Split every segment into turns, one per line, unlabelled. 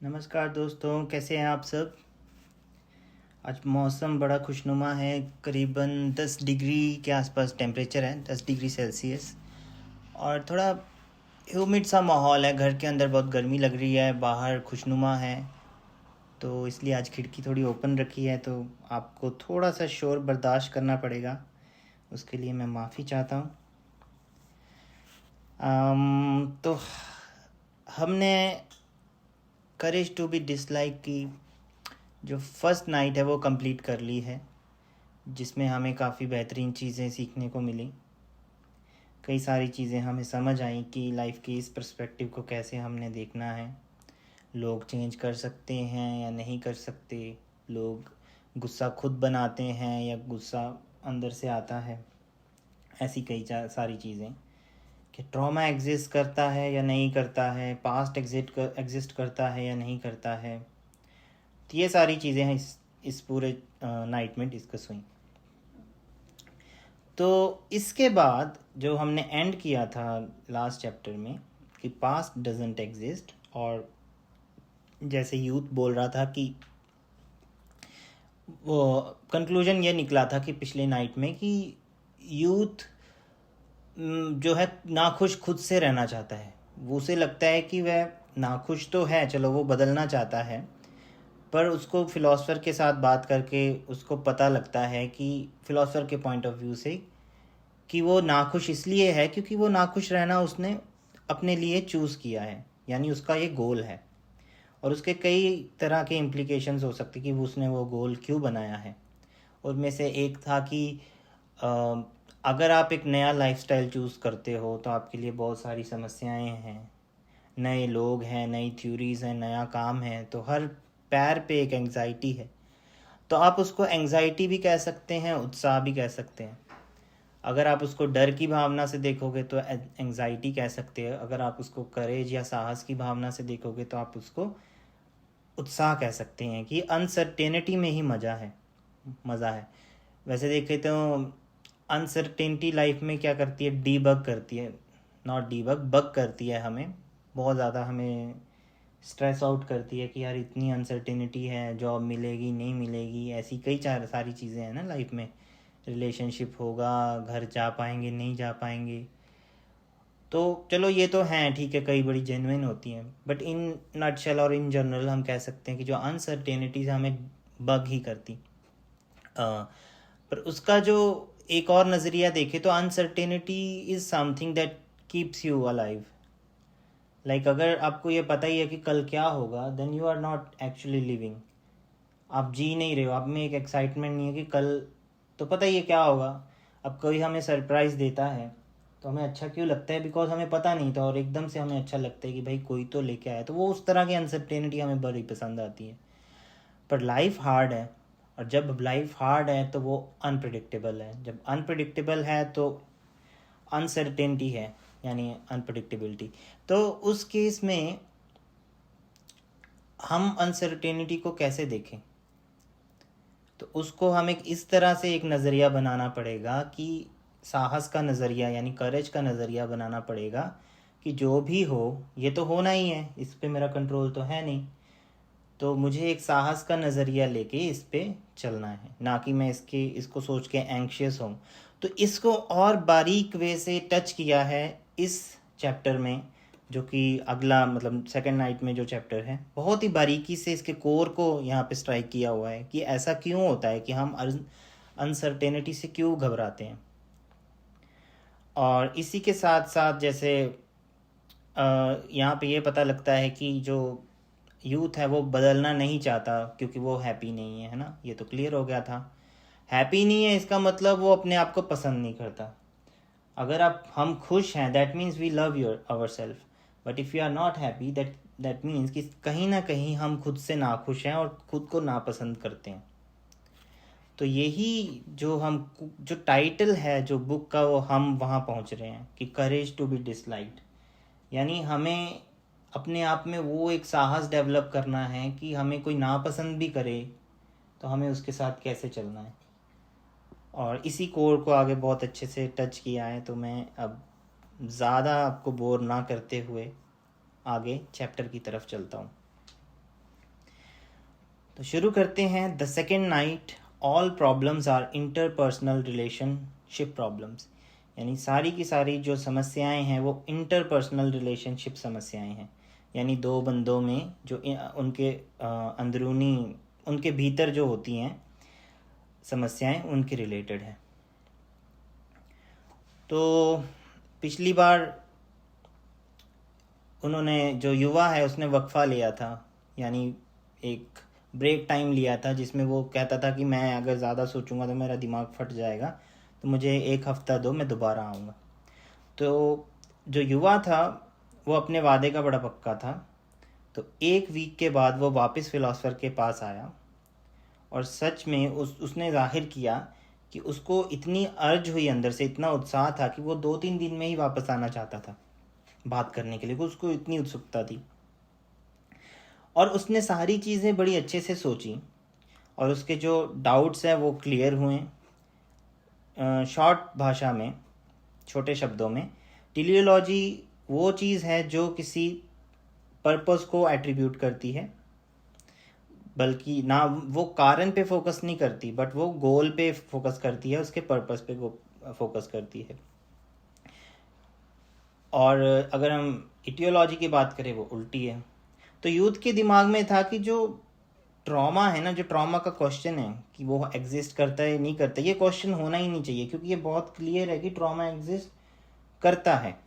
नमस्कार दोस्तों, कैसे हैं आप सब। आज मौसम बड़ा खुशनुमा है। करीबन 10 डिग्री के आसपास टेम्परेचर है, 10 डिग्री सेल्सियस। और थोड़ा ह्यूमिड सा माहौल है। घर के अंदर बहुत गर्मी लग रही है, बाहर खुशनुमा है। तो इसलिए आज खिड़की थोड़ी ओपन रखी है, तो आपको थोड़ा सा शोर बर्दाश्त करना पड़ेगा। उसके लिए मैं माफ़ी चाहता हूँ। तो हमने करेज टू बी डिसलाइक की जो फर्स्ट नाइट है वो कंप्लीट कर ली है, जिसमें हमें काफ़ी बेहतरीन चीज़ें सीखने को मिली। कई सारी चीज़ें हमें समझ आई कि लाइफ के इस पर्सपेक्टिव को कैसे हमने देखना है। लोग चेंज कर सकते हैं या नहीं कर सकते, लोग गुस्सा खुद बनाते हैं या गुस्सा अंदर से आता है। ऐसी कई सारी चीज़ें कि ट्रॉमा एग्जिस्ट करता है या नहीं करता है, पास्ट एग्जिस्ट करता है या नहीं करता है। तो ये सारी चीज़ें हैं इस पूरे नाइट में डिस्कस हुई। तो इसके बाद जो हमने एंड किया था लास्ट चैप्टर में कि पास्ट डजंट एग्जिस्ट, और जैसे यूथ बोल रहा था कि वो कंक्लूजन ये निकला था कि पिछले नाइट में कि यूथ जो है नाखुश खुद से रहना चाहता है। वो उसे लगता है कि वह नाखुश तो है, चलो वो बदलना चाहता है, पर उसको फ़िलासफ़र के साथ बात करके उसको पता लगता है कि फ़िलासफ़र के पॉइंट ऑफ व्यू से कि वो नाखुश इसलिए है क्योंकि वो नाखुश रहना उसने अपने लिए चूज़ किया है, यानी उसका ये गोल है। और उसके कई तरह के इम्प्लीकेशंस हो सकते कि उसने वो गोल क्यों बनाया है। उनमें से एक था कि अगर आप एक नया लाइफस्टाइल चूज़ करते हो तो आपके लिए बहुत सारी समस्याएं हैं, नए लोग हैं, नई थ्योरीज़ हैं, नया काम है, तो हर पैर पे एक एंग्जाइटी है। तो आप उसको एंग्जाइटी भी कह सकते हैं, उत्साह भी कह सकते हैं। अगर आप उसको डर की भावना से देखोगे तो एंग्जाइटी कह सकते हैं। अगर आप उसको करेज या साहस की भावना से देखोगे तो आप उसको उत्साह कह सकते हैं कि अनसर्टेनिटी में ही मज़ा है। वैसे देखें तो अनसर्टेनिटी लाइफ में क्या करती है, डीबग करती है, नॉट डीबग, बग करती है हमें बहुत ज़्यादा। हमें स्ट्रेस आउट करती है कि यार इतनी अनसर्टेनिटी है, जॉब मिलेगी नहीं मिलेगी, ऐसी कई सारी चीज़ें हैं ना लाइफ में। रिलेशनशिप होगा, घर जा पाएंगे नहीं जा पाएंगे। तो चलो ये तो हैं, ठीक है, कई बड़ी जेन्युइन होती हैं, बट इन नटशेल और इन जनरल हम कह सकते हैं कि जो अनसर्टेनिटीज हमें बग ही करती। पर उसका जो एक और नज़रिया देखे तो uncertainty is something that keeps you alive. Like अगर आपको ये पता ही है कि कल क्या होगा, then you are not actually living. आप जी नहीं रहे हो, आप में एक एक्साइटमेंट नहीं है कि कल तो पता ही है क्या होगा। अब कोई हमें सरप्राइज़ देता है तो हमें अच्छा क्यों लगता है, बिकॉज हमें पता नहीं था और एकदम से हमें अच्छा लगता है कि भाई कोई तो लेके आया। तो वो उस तरह की अनसर्टेनिटी हमें बड़ी पसंद आती है। पर लाइफ हार्ड है, और जब लाइफ हार्ड है तो वो अनप्रडिक्टेबल है। जब अनप्रडिक्टेबल है तो अनसर्टेनिटी है, यानी अनप्रडिक्टेबिलिटी। तो उस केस में हम अनसर्टेनिटी को कैसे देखें, तो उसको हमें इस तरह से एक नज़रिया बनाना पड़ेगा कि साहस का नज़रिया यानी करेज का नज़रिया बनाना पड़ेगा कि जो भी हो ये तो होना ही है, इस पे मेरा कंट्रोल तो है नहीं। तो मुझे एक साहस का नज़रिया लेके इस पे चलना है, ना कि मैं इसको सोच के एंग्शियस हूँ। तो इसको और बारीक वे से टच किया है इस चैप्टर में, जो कि अगला मतलब सेकंड नाइट में जो चैप्टर है, बहुत ही बारीकी से इसके कोर को यहाँ पे स्ट्राइक किया हुआ है कि ऐसा क्यों होता है कि हम अनसर्टेनिटी से क्यों घबराते हैं। और इसी के साथ साथ जैसे यहाँ पे ये पता लगता है कि जो यूथ है वो बदलना नहीं चाहता क्योंकि वो हैप्पी नहीं है ना, ये तो क्लियर हो गया था। हैप्पी नहीं है इसका मतलब वो अपने आप को पसंद नहीं करता। अगर हम खुश हैं that means we love our self, but if you are not happy that means कि कहीं ना कहीं हम खुद से नाखुश हैं और खुद को नापसंद करते हैं। तो यही जो टाइटल है जो बुक का, वो हम वहाँ पहुँच रहे हैं कि करेज टू बी डिसलाइक्ड, यानी हमें अपने आप में वो एक साहस डेवलप करना है कि हमें कोई नापसंद भी करे तो हमें उसके साथ कैसे चलना है। और इसी कोर को आगे बहुत अच्छे से टच किया है। तो मैं अब ज़्यादा आपको बोर ना करते हुए आगे चैप्टर की तरफ चलता हूँ। तो शुरू करते हैं। The second night all problems are interpersonal relationship problems, यानी सारी की सारी जो समस्याएं हैं वो इंटरपर्सनल रिलेशनशिप समस्याएं हैं, यानी दो बंदों में जो उनके अंदरूनी, उनके भीतर जो होती हैं समस्याएं, उनके रिलेटेड है। तो पिछली बार उन्होंने, जो युवा है उसने वक्फा लिया था, यानी एक ब्रेक टाइम लिया था, जिसमें वो कहता था कि मैं अगर ज़्यादा सोचूंगा तो मेरा दिमाग फट जाएगा, तो मुझे 1 हफ्ता दो, मैं दोबारा आऊँगा। तो जो युवा था वो अपने वादे का बड़ा पक्का था। तो 1 वीक के बाद वो वापस फिलोसफर के पास आया और सच में उसने जाहिर किया कि उसको इतनी अर्ज हुई अंदर से, इतना उत्साह था कि वो 2-3 दिन में ही वापस आना चाहता था बात करने के लिए, उसको इतनी उत्सुकता थी। और उसने सारी चीज़ें बड़ी अच्छे से सोची और उसके जो डाउट्स हैं वो क्लियर हुए। शॉर्ट भाषा में, छोटे शब्दों में, टेलियोलॉजी वो चीज़ है जो किसी पर्पस को एट्रीब्यूट करती है, बल्कि ना वो कारण पे फोकस नहीं करती, बट वो गोल पे फोकस करती है, उसके पर्पस पे फोकस करती है। और अगर हम इटियोलॉजी की बात करें वो उल्टी है। तो यूथ के दिमाग में था कि जो ट्रॉमा है ना, जो ट्रॉमा का क्वेश्चन है कि वो एग्जिस्ट करता है नहीं करता, ये क्वेश्चन होना ही नहीं चाहिए, क्योंकि ये बहुत क्लियर है कि ट्रॉमा एग्जिस्ट करता है।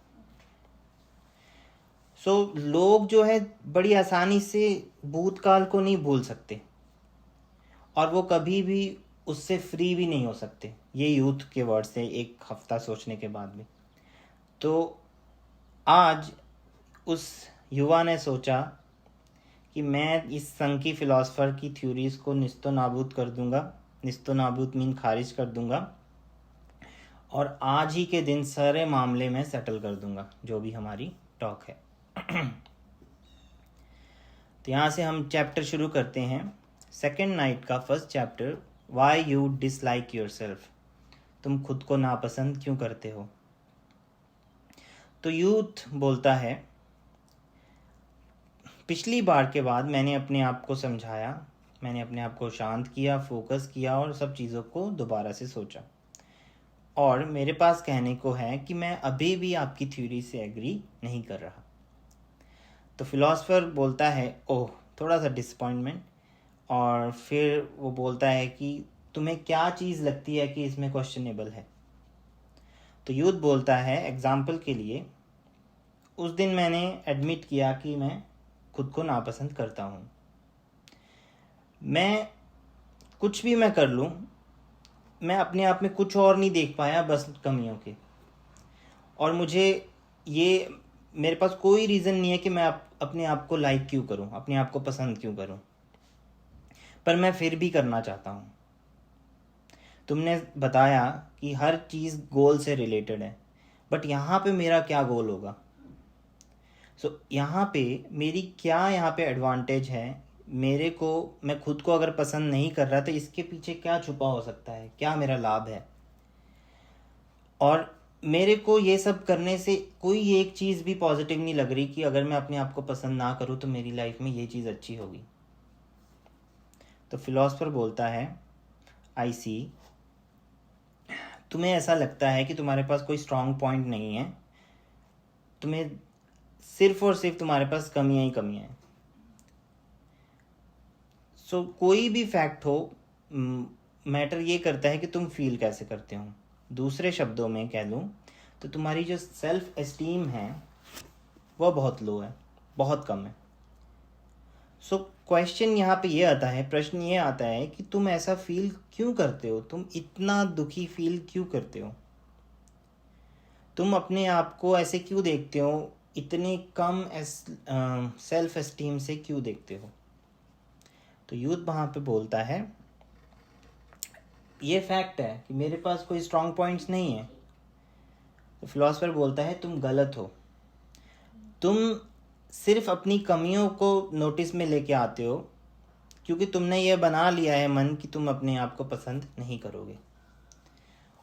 लोग जो है बड़ी आसानी से भूतकाल को नहीं भूल सकते और वो कभी भी उससे फ्री भी नहीं हो सकते, ये यूथ के वर्ड से 1 हफ्ता सोचने के बाद भी। तो आज उस युवा ने सोचा कि मैं इस संघ की फिलॉसफर की थ्योरीज को निस्तो नाबूद कर दूंगा, निस्तो नाबूद मीन खारिज कर दूंगा, और आज ही के दिन सारे मामले में सेटल कर दूंगा, जो भी हमारी टॉक है। तो यहाँ से हम चैप्टर शुरू करते हैं। सेकेंड नाइट का first chapter, why you dislike your self, तुम खुद को नापसंद क्यों करते हो। तो यूथ बोलता है, पिछली बार के बाद मैंने अपने आप को समझाया, मैंने अपने आप को शांत किया, फोकस किया और सब चीज़ों को दोबारा से सोचा, और मेरे पास कहने को है कि मैं अभी भी आपकी थ्योरी से एग्री नहीं कर रहा। तो फिलोसफर बोलता है, ओह, थोड़ा सा डिसअपॉइंटमेंट, और फिर वो बोलता है कि तुम्हें क्या चीज़ लगती है कि इसमें क्वेश्चनेबल है। तो यूथ बोलता है, एग्जाम्पल के लिए, उस दिन मैंने एडमिट किया कि मैं खुद को नापसंद करता हूँ। मैं कुछ भी मैं कर लूँ, मैं अपने आप में कुछ और नहीं देख पाया बस कमियों के, और मुझे ये, मेरे पास कोई रीज़न नहीं है कि मैं अपने आप को लाइक क्यों करूं, अपने आप को पसंद क्यों करूं, पर मैं फिर भी करना चाहता हूं। तुमने बताया कि हर चीज़ गोल से रिलेटेड है, बट यहाँ पे मेरा क्या गोल होगा। यहाँ पे मेरी क्या, यहाँ पे एडवांटेज है मेरे को, मैं खुद को अगर पसंद नहीं कर रहा तो इसके पीछे क्या छुपा हो सकता है, क्या मेरा लाभ है। और मेरे को ये सब करने से कोई एक चीज़ भी पॉजिटिव नहीं लग रही कि अगर मैं अपने आप को पसंद ना करूँ तो मेरी लाइफ में ये चीज़ अच्छी होगी। तो फिलोसफर बोलता है, आई सी, तुम्हें ऐसा लगता है कि तुम्हारे पास कोई स्ट्रॉन्ग पॉइंट नहीं है, तुम्हें सिर्फ और सिर्फ तुम्हारे पास कमियां ही कमियां हैं। कोई भी फैक्ट हो, मैटर ये करता है कि तुम फील कैसे करते हो। दूसरे शब्दों में कह लूँ तो तुम्हारी जो सेल्फ एस्टीम है वह बहुत लो है, बहुत कम है। क्वेश्चन यहाँ पे ये आता है, प्रश्न ये आता है कि तुम ऐसा फील क्यों करते हो, तुम इतना दुखी फील क्यों करते हो, तुम अपने आप को ऐसे क्यों देखते हो, इतने कम सेल्फ एस्टीम से क्यों देखते हो। तो यूथ वहाँ पे बोलता है, ये फैक्ट है कि मेरे पास कोई स्ट्रॉन्ग पॉइंट्स नहीं है। तो फिलोसफर बोलता है, तुम गलत हो, तुम सिर्फ अपनी कमियों को नोटिस में लेके आते हो, क्योंकि तुमने ये बना लिया है मन कि तुम अपने आप को पसंद नहीं करोगे,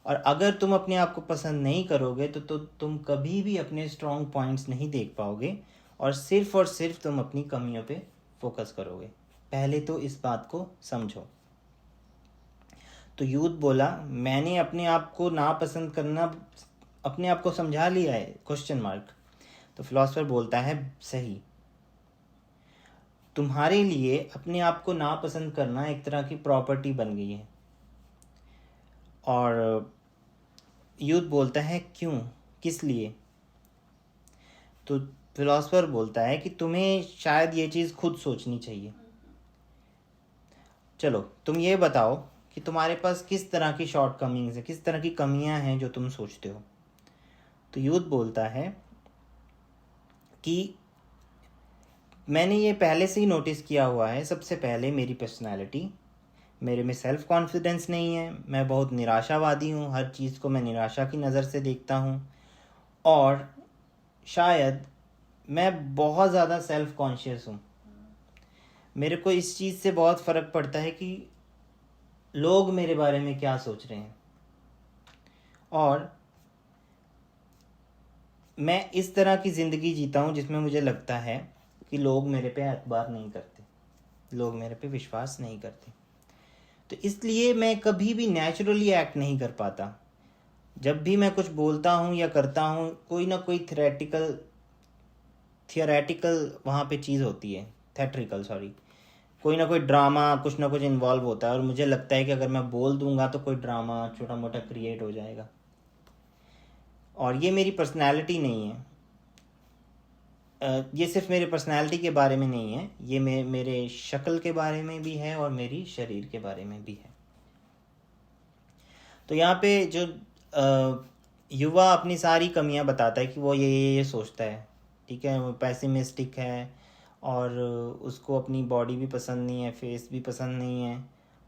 और अगर तुम अपने आप को पसंद नहीं करोगे तो तुम कभी भी अपने स्ट्रॉन्ग पॉइंट्स नहीं देख पाओगे, और सिर्फ तुम अपनी कमियों पे फोकस करोगे। पहले तो इस बात को समझो। तो यूथ बोला, मैंने अपने आप को नापसंद करना अपने आप को समझा लिया है, क्वेश्चन मार्क। तो फिलोसफर बोलता है, सही, तुम्हारे लिए अपने आप को नापसंद करना एक तरह की प्रॉपर्टी बन गई है। और यूथ बोलता है, क्यों, किस लिए? तो फिलोसफर बोलता है कि तुम्हें शायद ये चीज़ खुद सोचनी चाहिए। चलो तुम ये बताओ कि तुम्हारे पास किस तरह की शॉर्ट कमिंग्स है, किस तरह की कमियां हैं जो तुम सोचते हो। तो यूथ बोलता है कि मैंने ये पहले से ही नोटिस किया हुआ है। सबसे पहले मेरी पर्सनालिटी, मेरे में सेल्फ कॉन्फिडेंस नहीं है, मैं बहुत निराशावादी हूँ, हर चीज़ को मैं निराशा की नज़र से देखता हूँ, और शायद मैं बहुत ज़्यादा सेल्फ कॉन्शियस हूँ। मेरे को इस चीज़ से बहुत फ़र्क पड़ता है कि लोग मेरे बारे में क्या सोच रहे हैं, और मैं इस तरह की ज़िंदगी जीता हूँ जिसमें मुझे लगता है कि लोग मेरे पे एतबार नहीं करते, लोग मेरे पे विश्वास नहीं करते। तो इसलिए मैं कभी भी नेचुरली एक्ट नहीं कर पाता। जब भी मैं कुछ बोलता हूँ या करता हूँ, कोई ना कोई थियोरेटिकल वहाँ पे चीज़ होती है, थेट्रिकल सॉरी, कोई ना कोई ड्रामा, कुछ ना कुछ इन्वॉल्व होता है, और मुझे लगता है कि अगर मैं बोल दूंगा तो कोई ड्रामा छोटा मोटा क्रिएट हो जाएगा। और ये मेरी पर्सनैलिटी नहीं है। ये सिर्फ मेरे पर्सनैलिटी के बारे में नहीं है, ये मेरे शक्ल के बारे में भी है और मेरी शरीर के बारे में भी है। तो यहाँ पे जो युवा अपनी सारी कमियां बताता है कि वो ये सोचता है, ठीक है, वो पैसिमिस्टिक है, और उसको अपनी बॉडी भी पसंद नहीं है, फेस भी पसंद नहीं है,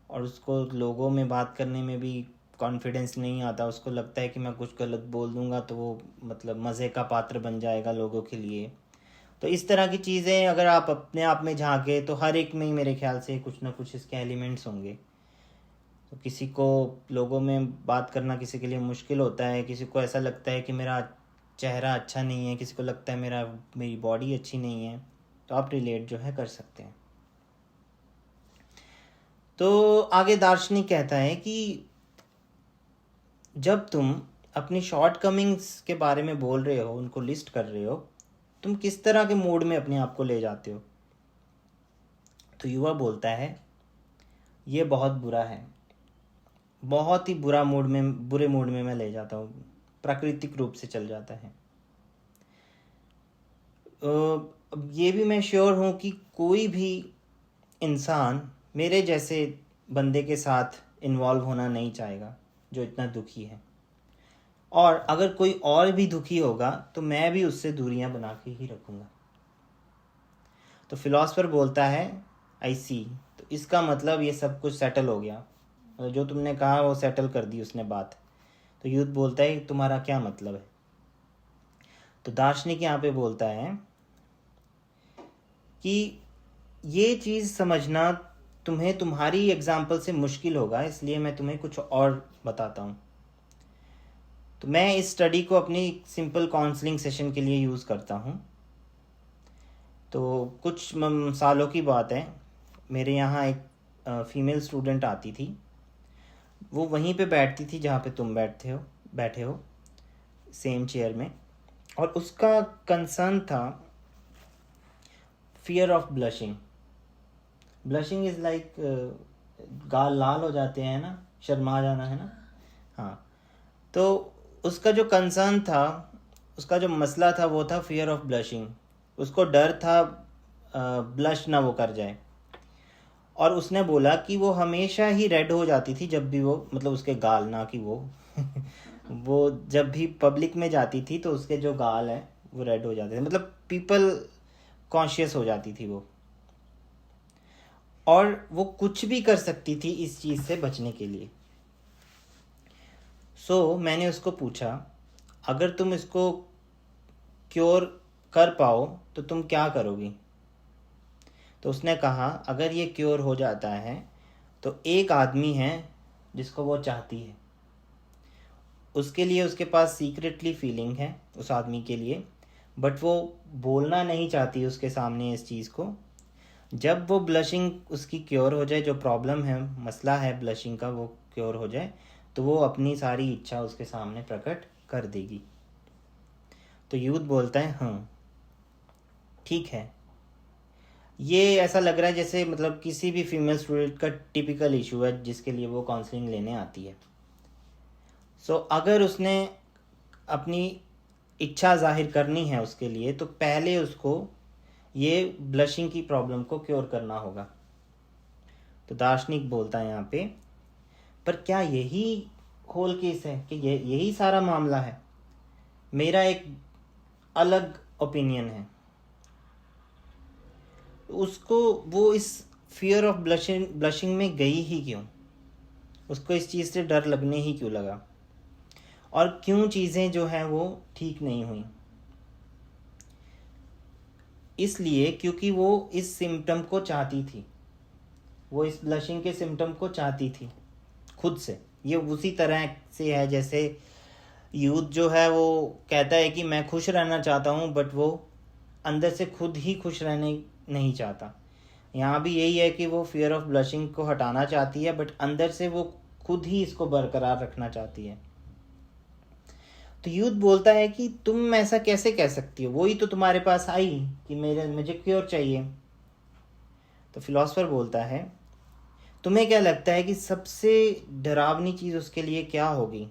और उसको लोगों में बात करने में भी कॉन्फिडेंस नहीं आता। उसको लगता है कि मैं कुछ गलत बोल दूंगा तो वो मतलब मज़े का पात्र बन जाएगा लोगों के लिए। तो इस तरह की चीज़ें अगर आप अपने आप में झांके तो हर एक में ही मेरे ख्याल से कुछ ना कुछ इसके एलिमेंट्स होंगे। तो किसी को लोगों में बात करना किसी के लिए मुश्किल होता है, किसी को ऐसा लगता है कि मेरा चेहरा अच्छा नहीं है, किसी को लगता है मेरी बॉडी अच्छी नहीं है, तो आप रिलेट जो है कर सकते हैं। तो आगे दार्शनिक कहता है कि जब तुम अपनी शॉर्ट कमिंग्स के बारे में बोल रहे हो, उनको लिस्ट कर रहे हो, तुम किस तरह के मूड में अपने आप को ले जाते हो। तो युवा बोलता है, ये बहुत बुरा है, बहुत ही बुरे मूड में मैं ले जाता हूँ, प्राकृतिक रूप से चल जाता है। अब ये भी मैं श्योर हूँ कि कोई भी इंसान मेरे जैसे बंदे के साथ इन्वॉल्व होना नहीं चाहेगा जो इतना दुखी है, और अगर कोई और भी दुखी होगा तो मैं भी उससे दूरियां बना के ही रखूँगा। तो फिलोसफर बोलता है, आई सी, तो इसका मतलब ये सब कुछ सेटल हो गया, जो तुमने कहा वो सेटल कर दी उसने बात। तो यूथ बोलता है, तुम्हारा क्या मतलब है? तो दार्शनिक यहाँ पे बोलता है कि ये चीज़ समझना तुम्हें तुम्हारी एग्जाम्पल से मुश्किल होगा, इसलिए मैं तुम्हें कुछ और बताता हूँ। तो मैं इस स्टडी को अपनी सिंपल काउंसलिंग सेशन के लिए यूज़ करता हूँ। तो कुछ सालों की बात है, मेरे यहाँ एक फीमेल स्टूडेंट आती थी। वो वहीं पे बैठती थी जहाँ पे तुम बैठे हो सेम चेयर में, और उसका कंसर्न था fear of blushing. Blushing is like गाल लाल हो जाते हैं ना, शर्मा जाना है ना। हाँ, तो उसका जो कंसर्न था, उसका जो मसला था वो था फियर ऑफ ब्लशिंग। उसको डर था ब्लश ना वो कर जाए, और उसने बोला कि वो हमेशा ही रेड हो जाती थी जब भी वो, मतलब उसके गाल, ना कि वो वो जब भी पब्लिक में जाती थी तो उसके जो गाल हैं वो रेड हो जाते थे, मतलब पीपल कॉन्शियस हो जाती थी वो, और वो कुछ भी कर सकती थी इस चीज़ से बचने के लिए। मैंने उसको पूछा, अगर तुम इसको क्योर कर पाओ तो तुम क्या करोगी? तो उसने कहा, अगर ये क्योर हो जाता है तो एक आदमी है जिसको वो चाहती है, उसके लिए उसके पास सीक्रेटली फीलिंग है उस आदमी के लिए, बट वो बोलना नहीं चाहती उसके सामने इस चीज़ को, जब वो ब्लशिंग उसकी क्योर हो जाए, जो प्रॉब्लम है, मसला है ब्लशिंग का, वो क्योर हो जाए, तो वो अपनी सारी इच्छा उसके सामने प्रकट कर देगी। तो यूथ बोलता है हाँ ठीक है। ये ऐसा लग रहा है जैसे मतलब किसी भी फीमेल स्टूडेंट का टिपिकल इशू है जिसके लिए वो काउंसलिंग लेने आती है। सो अगर उसने अपनी इच्छा जाहिर करनी है उसके लिए, तो पहले उसको ये ब्लशिंग की प्रॉब्लम को क्योर करना होगा। तो दार्शनिक बोलता है यहाँ पे, पर क्या यही होल केस है कि यही सारा मामला है? मेरा एक अलग ओपिनियन है। उसको वो इस फियर ऑफ ब्लशिंग में गई ही क्यों? उसको इस चीज़ से डर लगने ही क्यों लगा? और क्यों चीज़ें जो हैं वो ठीक नहीं हुई? इसलिए क्योंकि वो इस सिम्टम को चाहती थी, वो इस ब्लशिंग के सिम्टम को चाहती थी खुद से। ये उसी तरह से है जैसे यूथ जो है वो कहता है कि मैं खुश रहना चाहता हूँ, बट वो अंदर से खुद ही खुश रहने नहीं चाहता। यहाँ भी यही है कि वो फियर ऑफ ब्लशिंग को हटाना चाहती है, बट अंदर से वो खुद ही इसको बरकरार रखना चाहती है। तो यूथ बोलता है कि तुम ऐसा कैसे कह सकती हो, वही तो तुम्हारे पास आई कि मुझे क्योर चाहिए। तो फिलोसफर बोलता है, तुम्हें क्या लगता है कि सबसे डरावनी चीज़ उसके लिए क्या होगी,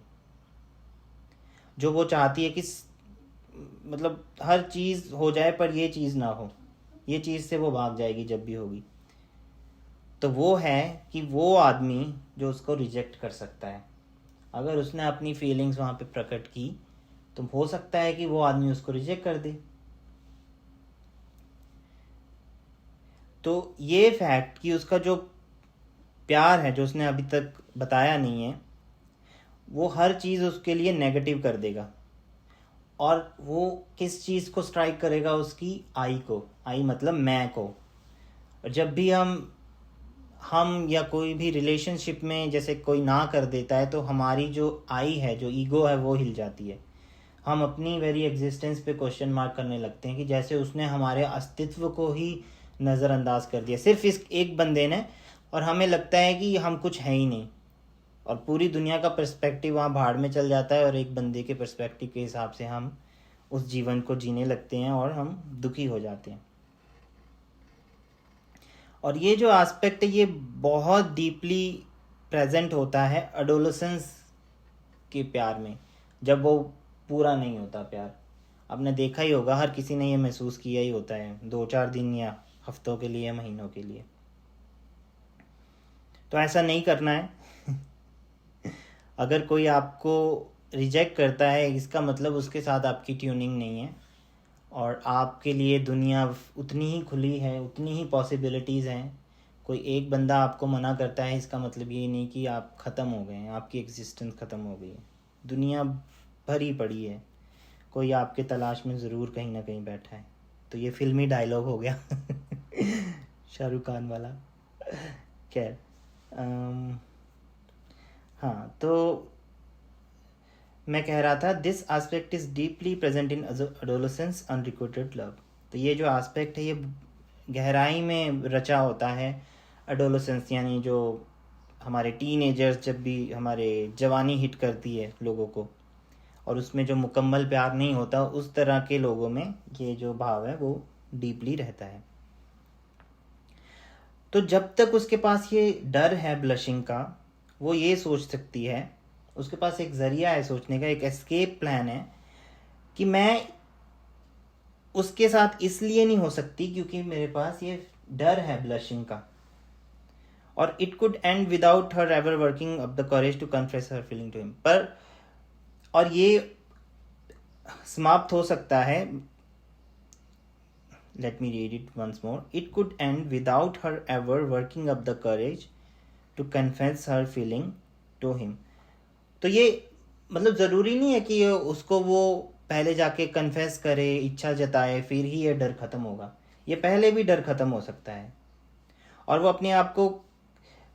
जो वो चाहती है कि मतलब हर चीज़ हो जाए पर ये चीज़ ना हो, ये चीज़ से वो भाग जाएगी जब भी होगी। तो वो है कि वो आदमी जो उसको रिजेक्ट कर सकता है। अगर उसने अपनी फीलिंग्स वहाँ पे प्रकट की, तो हो सकता है कि वो आदमी उसको रिजेक्ट कर दे। तो ये फैक्ट कि उसका जो प्यार है, जो उसने अभी तक बताया नहीं है, वो हर चीज़ उसके लिए नेगेटिव कर देगा। और वो किस चीज़ को स्ट्राइक करेगा? उसकी आई को। आई मतलब मैं को। और जब भी हम या कोई भी रिलेशनशिप में जैसे कोई ना कर देता है, तो हमारी जो आई है, जो ईगो है, वो हिल जाती है। हम अपनी वेरी एग्जिस्टेंस पे क्वेश्चन मार्क करने लगते हैं कि जैसे उसने हमारे अस्तित्व को ही नज़रअंदाज कर दिया सिर्फ इस एक बंदे ने, और हमें लगता है कि हम कुछ है ही नहीं, और पूरी दुनिया का पर्सपेक्टिव वहाँ भाड़ में चल जाता है, और एक बंदे के पर्सपेक्टिव के हिसाब से हम उस जीवन को जीने लगते हैं और हम दुखी हो जाते हैं। और ये जो एस्पेक्ट है, ये बहुत डीपली प्रेजेंट होता है एडोलेसेंस के प्यार में, जब वो पूरा नहीं होता प्यार। आपने देखा ही होगा, हर किसी ने ये महसूस किया ही होता है, 2-4 दिन या हफ्तों के लिए, महीनों के लिए। तो ऐसा नहीं करना है। अगर कोई आपको रिजेक्ट करता है, इसका मतलब उसके साथ आपकी ट्यूनिंग नहीं है, और आपके लिए दुनिया उतनी ही खुली है, उतनी ही पॉसिबिलिटीज़ हैं। कोई एक बंदा आपको मना करता है, इसका मतलब ये नहीं कि आप ख़त्म हो गए हैं, आपकी एग्जिस्टेंस ख़त्म हो गई है। दुनिया भरी पड़ी है, कोई आपके तलाश में ज़रूर कहीं ना कहीं बैठा है। तो ये फिल्मी डायलॉग हो गया। शाहरुख खान वाला। खैर, हाँ, तो मैं कह रहा था, this aspect is deeply present in adolescence unrequited love. तो ये जो एस्पेक्ट है, ये गहराई में रचा होता है एडोलेसेंस, यानी जो हमारे टीनेजर्स, जब भी हमारे जवानी हिट करती है लोगों को, और उसमें जो मुकम्मल प्यार नहीं होता, उस तरह के लोगों में ये जो भाव है वो डीपली रहता है। तो जब तक उसके पास ये डर है ब्लशिंग का, वो ये सोच सकती है, उसके पास एक ज़रिया है सोचने का, एक एस्केप प्लान है कि मैं उसके साथ इसलिए नहीं हो सकती क्योंकि मेरे पास ये डर है ब्लशिंग का। और it could end without her ever working up the courage to confess her feeling to him. पर और ये समाप्त हो सकता है, let me read it once more, it could end without her ever working up the courage to confess her feeling to him। तो ये मतलब ज़रूरी नहीं है कि उसको वो पहले जाके कन्फेस करे, इच्छा जताए, फिर ही ये डर ख़त्म होगा। ये पहले भी डर ख़त्म हो सकता है, और वो अपने आप को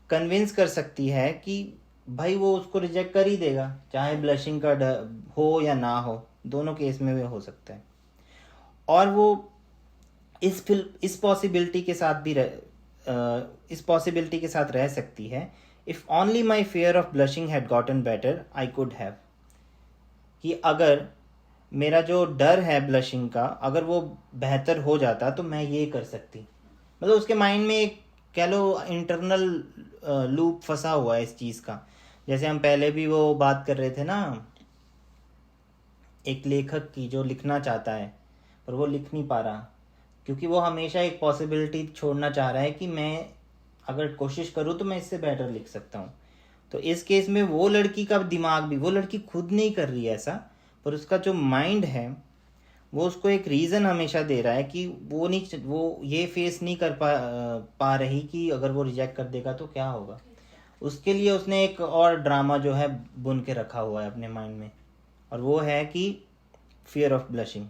कन्विंस कर सकती है कि भाई वो उसको रिजेक्ट कर ही देगा, चाहे ब्लशिंग का डर हो या ना हो, दोनों केस में वो हो सकता है। और वो इस पॉसिबिलिटी के साथ भी इस पॉसिबिलिटी के साथ रह सकती है, if only my fair of blushing had gotten better I could have, कि अगर मेरा जो डर है ब्लशिंग का अगर वो बेहतर हो जाता तो मैं ये कर सकती। मतलब उसके माइंड में एक कह लो इंटरनल लूप फंसा हुआ है इस चीज़ का। जैसे हम पहले भी वो बात कर रहे थे ना, एक लेखक की जो लिखना चाहता है पर वो लिख नहीं पा रहा, क्योंकि वो हमेशा एक पॉसिबिलिटी छोड़ना चाह रहा है कि मैं अगर कोशिश करूँ तो मैं इससे बेटर लिख सकता हूँ। तो इस केस में वो लड़की का दिमाग भी, वो लड़की खुद नहीं कर रही है ऐसा, पर उसका जो माइंड है वो उसको एक रीज़न हमेशा दे रहा है कि वो ये फेस नहीं कर पा रही कि अगर वो रिजेक्ट कर देगा तो क्या होगा। उसके लिए उसने एक और ड्रामा जो है बुन के रखा हुआ है अपने माइंड में, और वो है कि फियर ऑफ ब्लशिंग।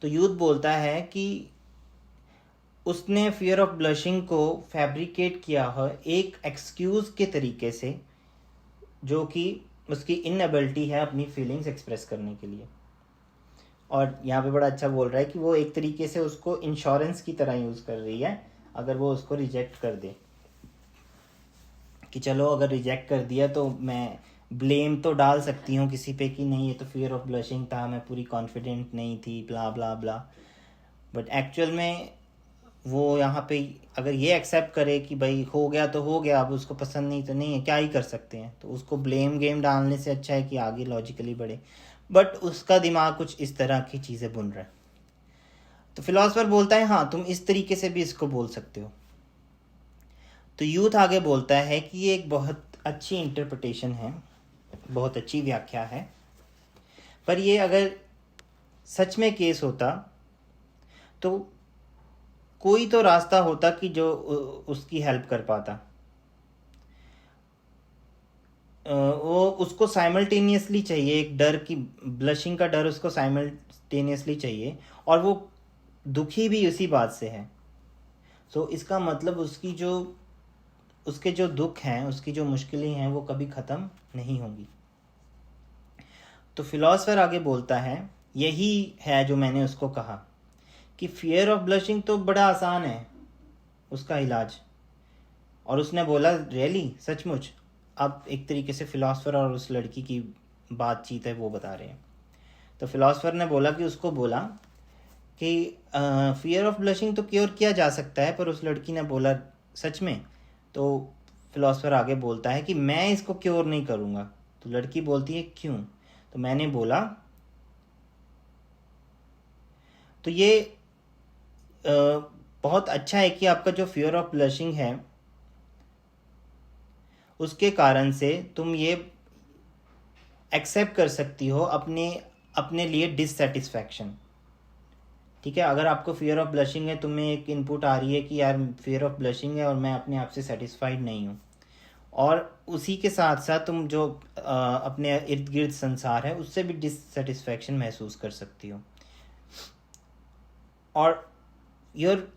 तो यूथ बोलता है कि उसने फियर ऑफ ब्लशिंग को फैब्रिकेट किया है एक एक्सक्यूज़ के तरीके से, जो कि उसकी इनएबिलिटी है अपनी फीलिंग्स एक्सप्रेस करने के लिए। और यहाँ पे बड़ा अच्छा बोल रहा है कि वो एक तरीके से उसको इंश्योरेंस की तरह यूज़ कर रही है अगर वो उसको रिजेक्ट कर दे, कि चलो अगर रिजेक्ट कर दिया तो मैं ब्लेम तो डाल सकती हूँ किसी पे कि नहीं ये तो फियर ऑफ ब्लशिंग था, मैं पूरी कॉन्फिडेंट नहीं थी, ब्ला ब्ला ब्ला। बट एक्चुअल में वो यहाँ पे अगर ये एक्सेप्ट करे कि भाई हो गया तो हो गया, अब उसको पसंद नहीं तो नहीं है, क्या ही कर सकते हैं, तो उसको ब्लेम गेम डालने से अच्छा है कि आगे लॉजिकली बढ़े। बट उसका दिमाग कुछ इस तरह की चीज़ें बुन रहा है। तो फिलोसफर बोलता है हाँ तुम इस तरीके से भी इसको बोल सकते हो। तो यूथ आगे बोलता है कि ये एक बहुत अच्छी इंटरप्रिटेशन है, बहुत अच्छी व्याख्या है, पर ये अगर सच में केस होता तो कोई तो रास्ता होता कि जो उसकी हेल्प कर पाता। वो उसको साइमल्टेनियसली चाहिए, एक डर की ब्लशिंग का डर उसको साइमल्टेनियसली चाहिए, और वो दुखी भी उसी बात से है। सो इसका मतलब उसके जो दुख हैं, उसकी जो मुश्किलें हैं वो कभी ख़त्म नहीं होंगी। तो फिलोसफर आगे बोलता है यही है जो मैंने उसको कहा कि फियर ऑफ ब्लशिंग तो बड़ा आसान है उसका इलाज। और उसने बोला रियली, सचमुच। अब एक तरीके से फिलोसफर और उस लड़की की बातचीत है वो बता रहे हैं। तो फिलोसफर ने बोला कि उसको बोला कि फियर ऑफ ब्लशिंग तो क्योर किया जा सकता है, पर उस लड़की ने बोला सच में। तो फिलोसफर आगे बोलता है कि मैं इसको क्योर नहीं करूँगा। तो लड़की बोलती है क्यों? तो मैंने बोला तो ये बहुत अच्छा है कि आपका जो फियर ऑफ ब्लशिंग है उसके कारण से तुम ये एक्सेप्ट कर सकती हो अपने लिए डिससेटिस्फैक्शन। ठीक है, अगर आपको फियर ऑफ ब्लशिंग है, तुम्हें एक इनपुट आ रही है कि यार फियर ऑफ ब्लशिंग है और मैं अपने आप से सेटिस्फाइड नहीं हूँ, और उसी के साथ साथ तुम जो अपने इर्द गिर्द संसार है उससे भी डिससेटिस्फैक्शन महसूस कर सकती हो। और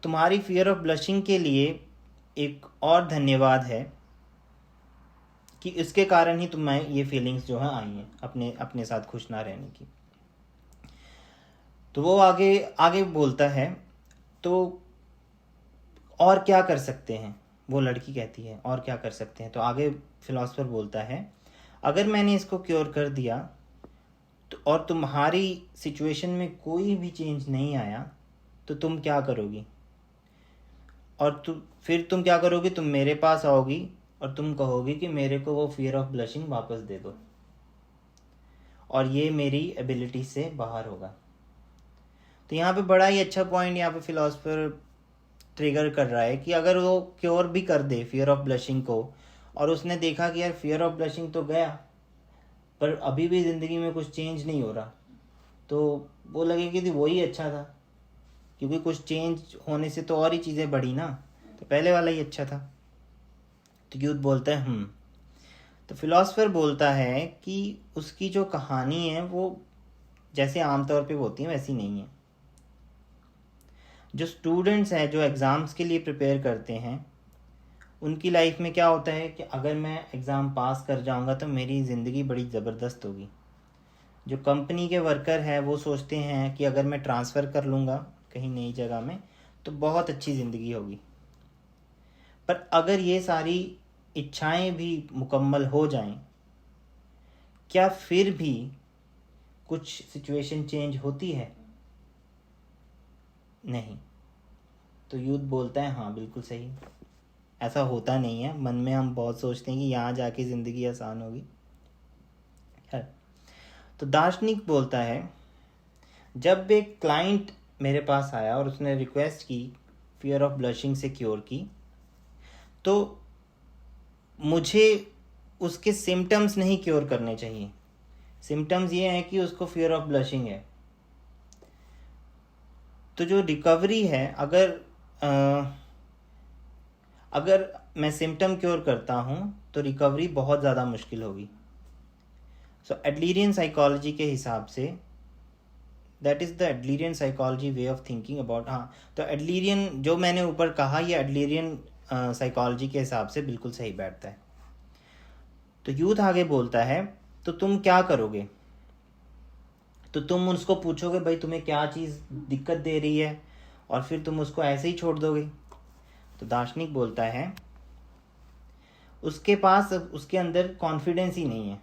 तुम्हारी फियर ऑफ ब्लशिंग के लिए एक और धन्यवाद है कि इसके कारण ही तुम्हें ये फीलिंग्स जो है आई हैं अपने साथ खुश ना रहने की। तो वो आगे आगे बोलता है तो और क्या कर सकते हैं, वो लड़की कहती है और क्या कर सकते हैं। तो आगे फिलोसफर बोलता है अगर मैंने इसको क्योर कर दिया तो और तुम्हारी सिचुएशन में कोई भी चेंज नहीं आया तो तुम क्या करोगी? और फिर तुम क्या करोगी? तुम मेरे पास आओगी और तुम कहोगी कि मेरे को वो फियर ऑफ ब्लशिंग वापस दे दो, और ये मेरी एबिलिटी से बाहर होगा। तो यहाँ पे बड़ा ही अच्छा पॉइंट यहाँ पे फिलोसफर ट्रिगर कर रहा है कि अगर वो क्योर भी कर दे फियर ऑफ ब्लशिंग को, और उसने देखा कि यार फियर ऑफ ब्लशिंग तो गया पर अभी भी ज़िंदगी में कुछ चेंज नहीं हो रहा, तो वो लगेगी कि वही अच्छा था, क्योंकि कुछ चेंज होने से तो और ही चीज़ें बढ़ी ना, तो पहले वाला ही अच्छा था। तो यूथ बोलता है तो फिलोसफर बोलता है कि उसकी जो कहानी है वो जैसे आमतौर पे होती है वैसी नहीं है। जो स्टूडेंट्स हैं जो एग्ज़ाम्स के लिए प्रिपेयर करते हैं उनकी लाइफ में क्या होता है कि अगर मैं एग्ज़ाम पास कर जाऊंगा तो मेरी ज़िंदगी बड़ी ज़बरदस्त होगी। जो कंपनी के वर्कर हैं वो सोचते हैं कि अगर मैं ट्रांसफ़र कर लूँगा कहीं नई जगह में, तो बहुत अच्छी ज़िंदगी होगी। पर अगर ये सारी इच्छाएं भी मुकम्मल हो जाएं, क्या फिर भी कुछ सिचुएशन चेंज होती है? नहीं। तो यूथ बोलता है हाँ बिल्कुल सही, ऐसा होता नहीं है। मन में हम बहुत सोचते हैं कि यहाँ जाके ज़िंदगी आसान होगी। है। तो दार्शनिक बोलता है, जब एक क्लाइंट मेरे पास आया और उसने रिक्वेस्ट की फियर ऑफ ब्लशिंग से क्योर की, तो मुझे उसके सिम्टम्स नहीं क्योर करने चाहिए। सिम्टम्स ये हैं कि उसको फियर ऑफ ब्लशिंग है। तो जो रिकवरी है, अगर मैं सिम्टम क्योर करता हूँ तो रिकवरी बहुत ज़्यादा मुश्किल होगी। सो एडलरियन साइकोलॉजी के हिसाब से, that is the Adlerian psychology way of thinking about. हाँ, तो एडलरियन जो मैंने ऊपर कहा, ये एडलरियन साइकोलॉजी के हिसाब से बिल्कुल सही बैठता है। तो यूथ आगे बोलता है, तो तुम क्या करोगे? तो तुम उसको पूछोगे भाई तुम्हें क्या चीज़ दिक्कत दे रही है, और फिर तुम उसको ऐसे ही छोड़ दोगे? तो दार्शनिक बोलता है, उसके पास उसके अंदर कॉन्फिडेंस ही नहीं है,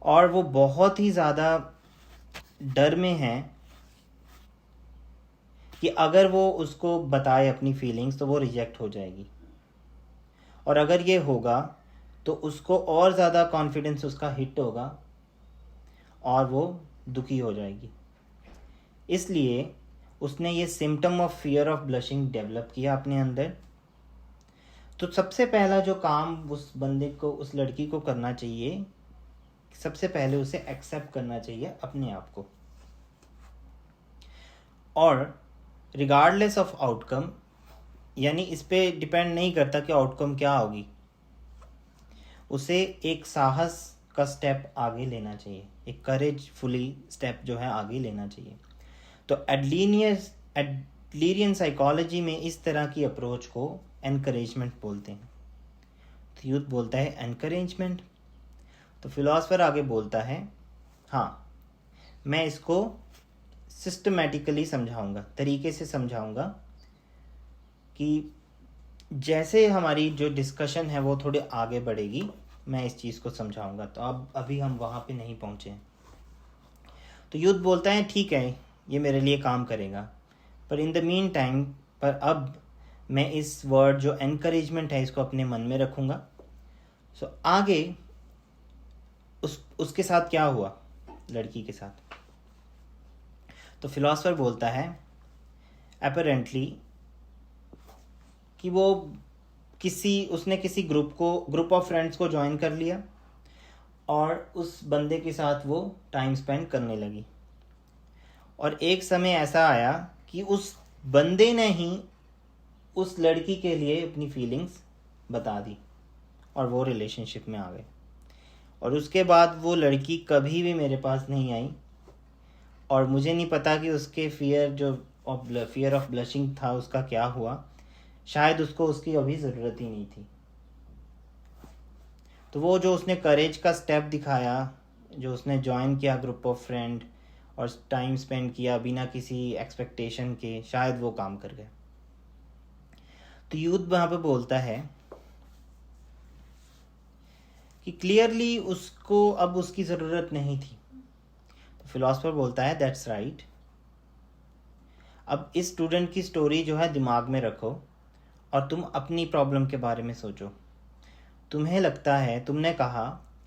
और वो बहुत ही ज़्यादा डर में है कि अगर वो उसको बताए अपनी फीलिंग्स तो वो रिजेक्ट हो जाएगी, और अगर ये होगा तो उसको और ज़्यादा कॉन्फिडेंस उसका हिट होगा और वो दुखी हो जाएगी। इसलिए उसने ये symptom of fear of blushing develop किया अपने अंदर। तो सबसे पहला जो काम उस बंदे को, उस लड़की को करना चाहिए, सबसे पहले उसे एक्सेप्ट करना चाहिए अपने आप को, और रिगार्डलेस ऑफ आउटकम, यानी इस पे डिपेंड नहीं करता कि आउटकम क्या होगी, उसे एक साहस का स्टेप आगे लेना चाहिए, एक करेजफुली स्टेप जो है आगे लेना चाहिए। तो एडलरियन साइकोलॉजी में इस तरह की अप्रोच को एनकरेजमेंट बोलते हैं। तो यूथ बोलता है एनकरेजमेंट। तो फिलॉसफर आगे बोलता है, हाँ मैं इसको सिस्टमेटिकली समझाऊंगा, तरीके से समझाऊंगा कि जैसे हमारी जो डिस्कशन है वो थोड़ी आगे बढ़ेगी, मैं इस चीज़ को समझाऊंगा। तो अब अभी हम वहाँ पे नहीं पहुँचे हैं। तो यूथ बोलता है ठीक है, ये मेरे लिए काम करेगा, पर इन द मीन टाइम, पर अब मैं इस वर्ड जो एनकरेजमेंट है इसको अपने मन में रखूँगा। सो आगे उसके साथ क्या हुआ, लड़की के साथ? तो फिलॉसफर बोलता है अपरेंटली कि उसने किसी ग्रुप ऑफ फ्रेंड्स को ज्वाइन कर लिया, और उस बंदे के साथ वो टाइम स्पेंड करने लगी। और एक समय ऐसा आया कि उस बंदे ने ही उस लड़की के लिए अपनी फीलिंग्स बता दी, और वो रिलेशनशिप में आ गए। और उसके बाद वो लड़की कभी भी मेरे पास नहीं आई, और मुझे नहीं पता कि उसके फियर ऑफ ब्लशिंग था उसका क्या हुआ। शायद उसको उसकी अभी ज़रूरत ही नहीं थी। तो वो जो उसने करेज का स्टेप दिखाया, जो उसने ज्वाइन किया ग्रुप ऑफ फ्रेंड और टाइम स्पेंड किया बिना किसी एक्सपेक्टेशन के, शायद वो काम कर गया। तो यूथ वहाँ पे बोलता है कि क्लियरली उसको अब उसकी ज़रूरत नहीं थी। तो फिलॉसफर बोलता है दैट्स राइट। अब इस स्टूडेंट की स्टोरी जो है दिमाग में रखो, और तुम अपनी प्रॉब्लम के बारे में सोचो। तुम्हें लगता है, तुमने कहा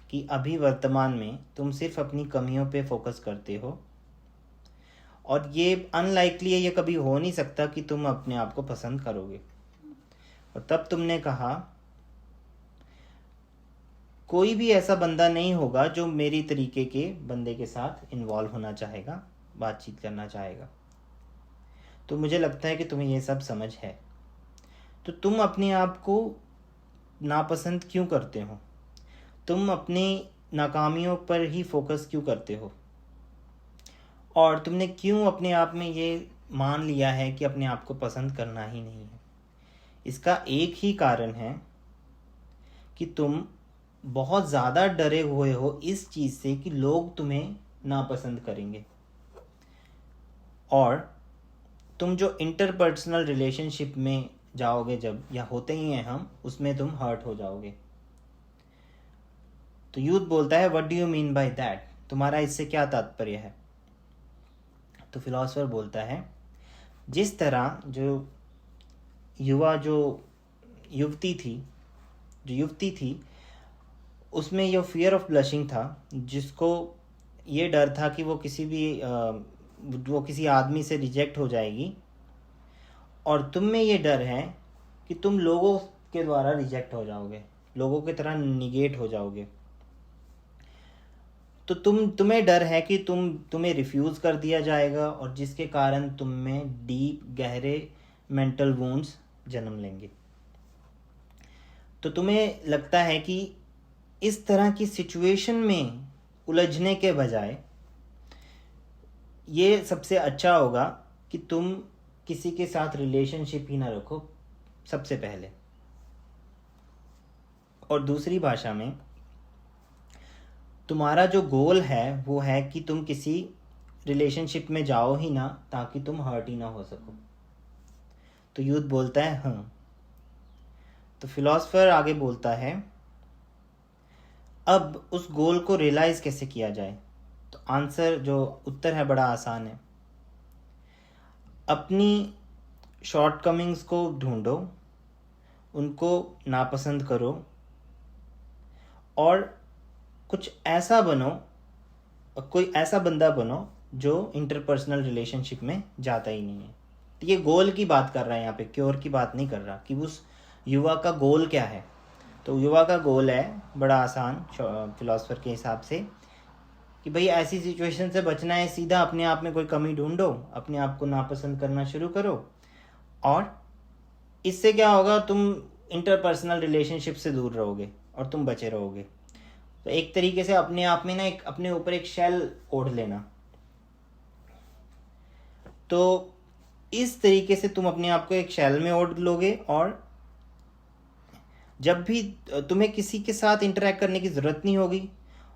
कि अभी वर्तमान में तुम सिर्फ अपनी कमियों पे फोकस करते हो, और ये अनलाइकली है, ये कभी हो नहीं सकता कि तुम अपने आप को पसंद करोगे। और तब तुमने कहा कोई भी ऐसा बंदा नहीं होगा जो मेरी तरीके के बंदे के साथ इन्वॉल्व होना चाहेगा, बातचीत करना चाहेगा। तो मुझे लगता है कि तुम्हें ये सब समझ है। तो तुम अपने आप को नापसंद क्यों करते हो? तुम अपनी नाकामियों पर ही फोकस क्यों करते हो? और तुमने क्यों अपने आप में ये मान लिया है कि अपने आप को पसंद करना ही नहीं है? इसका एक ही कारण है कि तुम बहुत ज़्यादा डरे हुए हो इस चीज़ से कि लोग तुम्हें नापसंद करेंगे, और तुम जो इंटरपर्सनल रिलेशनशिप में जाओगे जब, या होते ही हैं हम, उसमें तुम हर्ट हो जाओगे। तो यूथ बोलता है what do you mean by that, तुम्हारा इससे क्या तात्पर्य है। तो फिलोसोफर बोलता है जिस तरह जो युवती थी उसमें ये फियर ऑफ ब्लशिंग था, जिसको ये डर था कि वो किसी आदमी से रिजेक्ट हो जाएगी, और तुम में ये डर है कि तुम लोगों के द्वारा रिजेक्ट हो जाओगे, लोगों की तरह निगेट हो जाओगे। तो तुम्हें डर है कि तुम्हें रिफ्यूज़ कर दिया जाएगा, और जिसके कारण तुम में डीप गहरे मेंटल वुंड्स जन्म लेंगे। तो तुम्हें लगता है कि इस तरह की सिचुएशन में उलझने के बजाय ये सबसे अच्छा होगा कि तुम किसी के साथ रिलेशनशिप ही ना रखो सबसे पहले। और दूसरी भाषा में तुम्हारा जो गोल है वो है कि तुम किसी रिलेशनशिप में जाओ ही ना, ताकि तुम हर्ट ही ना हो सको। तो यूथ बोलता है हाँ। तो फिलोसोफर आगे बोलता है अब उस गोल को रियलाइज कैसे किया जाए। तो उत्तर है बड़ा आसान है। अपनी शॉर्टकमिंग्स को ढूंढो, उनको नापसंद करो, और कोई ऐसा बंदा बनो जो इंटरपर्सनल रिलेशनशिप में जाता ही नहीं है। तो ये गोल की बात कर रहा है यहाँ पे, क्योर की बात नहीं कर रहा कि उस युवा का गोल क्या है। तो युवा का गोल है बड़ा आसान फिलोसोफर के हिसाब से कि भाई ऐसी सिचुएशन से बचना है, सीधा अपने आप में कोई कमी ढूंढो, अपने आप को नापसंद करना शुरू करो, और इससे क्या होगा, तुम इंटरपर्सनल रिलेशनशिप से दूर रहोगे और तुम बचे रहोगे। तो एक तरीके से अपने आप में ना अपने ऊपर एक शेल ओढ़ लेना। तो इस तरीके से तुम अपने आप को एक शेल में ओढ़ लोगे, और जब भी तुम्हें किसी के साथ इंटरेक्ट करने की ज़रूरत नहीं होगी,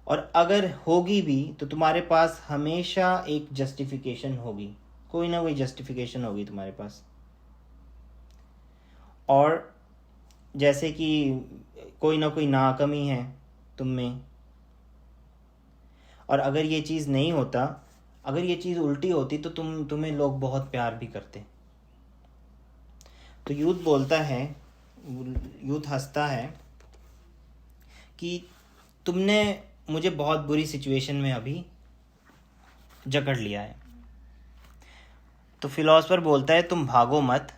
और अगर होगी भी तो तुम्हारे पास हमेशा एक जस्टिफिकेशन होगी, कोई ना कोई जस्टिफिकेशन होगी तुम्हारे पास। और जैसे कि कोई ना कोई नाकमी है तुम में, और अगर ये चीज़ नहीं होता, अगर ये चीज़ उल्टी होती तो तुम्हें लोग बहुत प्यार भी करते। तो यूथ हंसता है कि तुमने मुझे बहुत बुरी सिचुएशन में अभी जकड़ लिया है। तो फिलोसोफर बोलता है तुम भागो मत,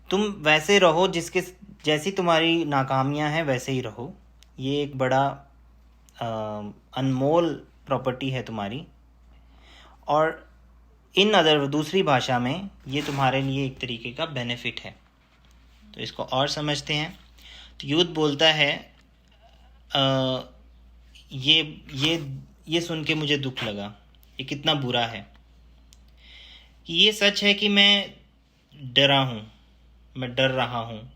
तुम वैसे रहो जैसी तुम्हारी नाकामियां हैं वैसे ही रहो। ये एक बड़ा अनमोल प्रॉपर्टी है तुम्हारी, और दूसरी भाषा में ये तुम्हारे लिए एक तरीके का बेनिफिट है। तो इसको और समझते हैं। तो यूथ बोलता है ये सुन के मुझे दुख लगा, ये कितना बुरा है कि ये सच है कि मैं डर रहा हूँ,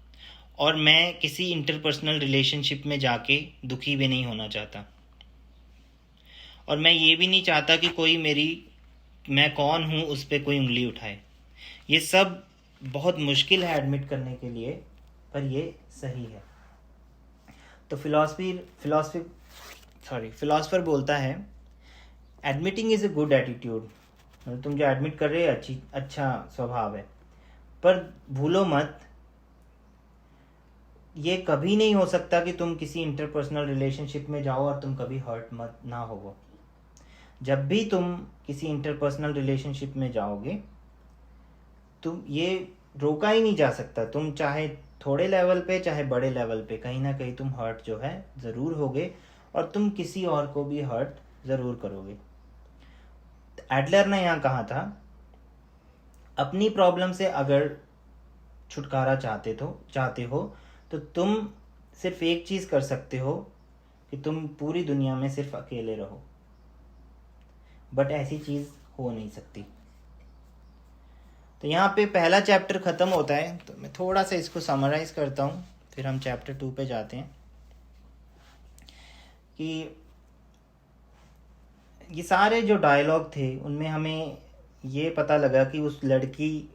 और मैं किसी इंटरपर्सनल रिलेशनशिप में जाके दुखी भी नहीं होना चाहता, और मैं ये भी नहीं चाहता कि कोई मैं कौन हूँ उस पर कोई उंगली उठाए। ये सब बहुत मुश्किल है एडमिट करने के लिए, पर ये सही है। तो फिलोसोफर बोलता है admitting is a good attitude, मतलब तुम जो एडमिट कर रहे हो अच्छा स्वभाव है, पर भूलो मत ये कभी नहीं हो सकता कि तुम किसी इंटरपर्सनल रिलेशनशिप में जाओ और तुम कभी हर्ट मत ना हो। जब भी तुम किसी इंटरपर्सनल रिलेशनशिप में जाओगे, तुम ये रोका ही नहीं जा सकता, तुम चाहे थोड़े लेवल पे चाहे बड़े लेवल पे कहीं ना कहीं तुम हर्ट जो है ज़रूर होगे, और तुम किसी और को भी हर्ट ज़रूर करोगे। एडलर ने यहाँ कहा था अपनी प्रॉब्लम से अगर छुटकारा चाहते हो तो तुम सिर्फ एक चीज़ कर सकते हो कि तुम पूरी दुनिया में सिर्फ अकेले रहो, बट ऐसी चीज़ हो नहीं सकती। तो यहाँ पे पहला चैप्टर ख़त्म होता है। तो मैं थोड़ा सा इसको समराइज़ करता हूँ, फिर हम चैप्टर 2 पे जाते हैं। कि ये सारे जो डायलॉग थे उनमें हमें ये पता लगा कि उस लड़की,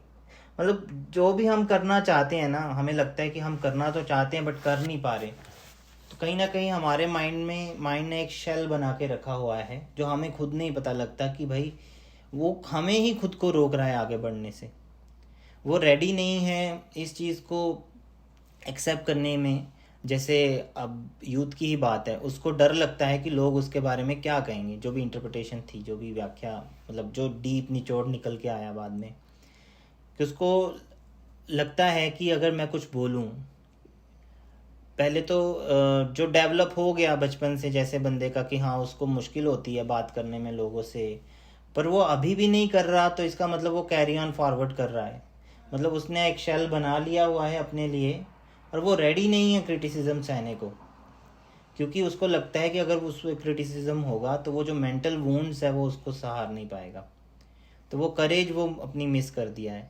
मतलब जो भी हम करना चाहते हैं ना, हमें लगता है कि हम करना तो चाहते हैं बट कर नहीं पा रहे, तो कहीं ना कहीं हमारे माइंड ने एक शेल बना के रखा हुआ है जो हमें खुद नहीं पता लगता कि भाई वो हमें ही खुद को रोक रहा है आगे बढ़ने से। वो रेडी नहीं है इस चीज़ को एक्सेप्ट करने में। जैसे अब यूथ की ही बात है, उसको डर लगता है कि लोग उसके बारे में क्या कहेंगे, जो भी इंटरप्रिटेशन थी, जो भी व्याख्या, मतलब जो डीप निचोड़ निकल के आया बाद में, कि उसको लगता है कि अगर मैं कुछ बोलूं, पहले तो जो डेवलप हो गया बचपन से जैसे बंदे का कि हाँ उसको मुश्किल होती है बात करने में लोगों से, पर वो अभी भी नहीं कर रहा, तो इसका मतलब वो कैरी ऑन फॉरवर्ड कर रहा है। मतलब उसने एक शेल बना लिया हुआ है अपने लिए और वो रेडी नहीं है क्रिटिसिज्म सहने को, क्योंकि उसको लगता है कि अगर उस क्रिटिसिज्म होगा तो वो जो मेंटल वूंड्स है वो उसको सहार नहीं पाएगा। तो वो करेज वो अपनी मिस कर दिया है,